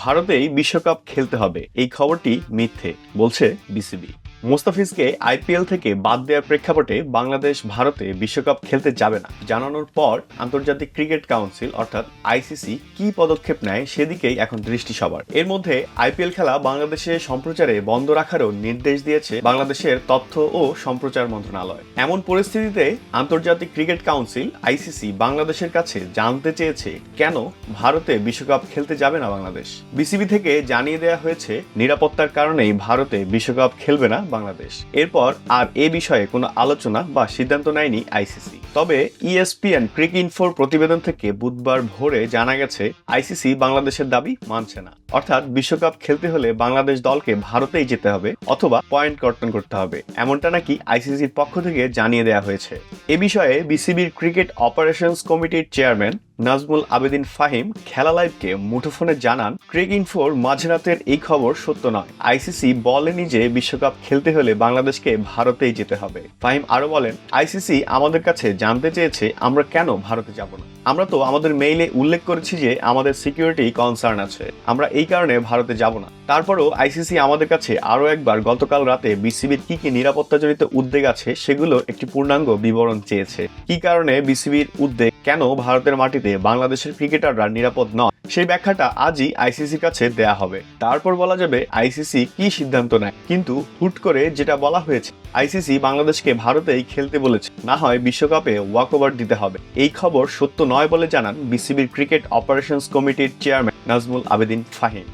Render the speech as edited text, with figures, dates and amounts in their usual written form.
ভারতেই বিশ্বকাপ খেলতে হবে এই খবরটি মিথ্যে বলছে বিসিবি। মোস্তাফিজকে আইপিএল থেকে বাদ দেওয়ার প্রেক্ষাপটে বাংলাদেশ ভারতে বিশ্বকাপ খেলতে যাবে না জানানোর পর আন্তর্জাতিক ক্রিকেট কাউন্সিল অর্থাৎ আইসিসি কি পদক্ষেপ নেয় সেদিকেই এখন দৃষ্টি সবার। এর মধ্যে আইপিএল খেলা বাংলাদেশে সম্প্রচারে বন্ধ রাখারও নির্দেশ দিয়েছে বাংলাদেশের তথ্য ও সম্প্রচার মন্ত্রণালয়। এমন পরিস্থিতিতে আন্তর্জাতিক ক্রিকেট কাউন্সিল আইসিসি বাংলাদেশের কাছে জানতে চেয়েছে কেন ভারতে বিশ্বকাপ খেলতে যাবে না বাংলাদেশ। বিসিবি থেকে জানিয়ে দেওয়া হয়েছে নিরাপত্তার কারণেই ভারতে বিশ্বকাপ খেলবে না বাংলাদেশ। এরপর আর এ বিষয়ে কোনো আলোচনা বা সিদ্ধান্ত নেয়নি আইসিসি। তবে ইএসপিএন ক্রিকইনফোর প্রতিবেদন থেকে বুধবার ভোরে জানা গেছে আইসিসি বাংলাদেশের দাবি মানছে না। অর্থাৎ বিশ্বকাপ খেলতে হলে বাংলাদেশ দলকে ভারতেই যেতে হবে অথবা পয়েন্ট কর্তন করতে হবে, এমনটা নাকি আইসিসির পক্ষ থেকে জানিয়ে দেওয়া হয়েছে। এ বিষয়ে বিসিবির ক্রিকেট অপারেশনস কমিটির চেয়ারম্যান নাজমুল আবেদিন ফাহিম খেলা লাইভকে মুঠোফোনে জানান, ক্রিকইনফোর মাঝরাতের এই খবর সত্য নয়। আইসিসি বলেনি যে বিশ্বকাপ খেলতে হলে বাংলাদেশকে ভারতেই যেতে হবে। ফাহিম আরো বলেন, আইসিসি আমাদের কাছে জানতে চেয়েছে আমরা কেন ভারতে যাব না। আমরা তো আমাদের মেইলে উল্লেখ করেছি যে আমাদের সিকিউরিটি কনসার্ন আছে, আমরা এই কারণে ভারতে যাব না। তারপরও আইসিসি আমাদের কাছে আরো একবার গতকাল রাতে বিসিবির কি কি নিরাপত্তাজনিত উদ্বেগ আছে সেগুলো একটি পূর্ণাঙ্গ বিবরণ চেয়েছে। কি কারণে বিসিবির উদ্বেগ, কেন ভারতের মাটিতে বাংলাদেশের ক্রিকেটাররা নিরাপদ নয়, সেই ব্যাখ্যাটা আজই আইসিসির কাছে দেয়া হবে। তারপর বলা যাবে আইসিসি কি সিদ্ধান্ত নেয়। কিন্তু হুট করে যেটা বলা হয়েছে আইসিসি বাংলাদেশকে ভারতেই খেলতে বলেছে, না হয় বিশ্বকাপে ওয়াকওভার দিতে হবে। এই খবর সত্য নয় বলে জানান বিসিবির ক্রিকেট অপারেশনস কমিটির চেয়ারম্যান নাজমুল আবেদিন ফাহিম।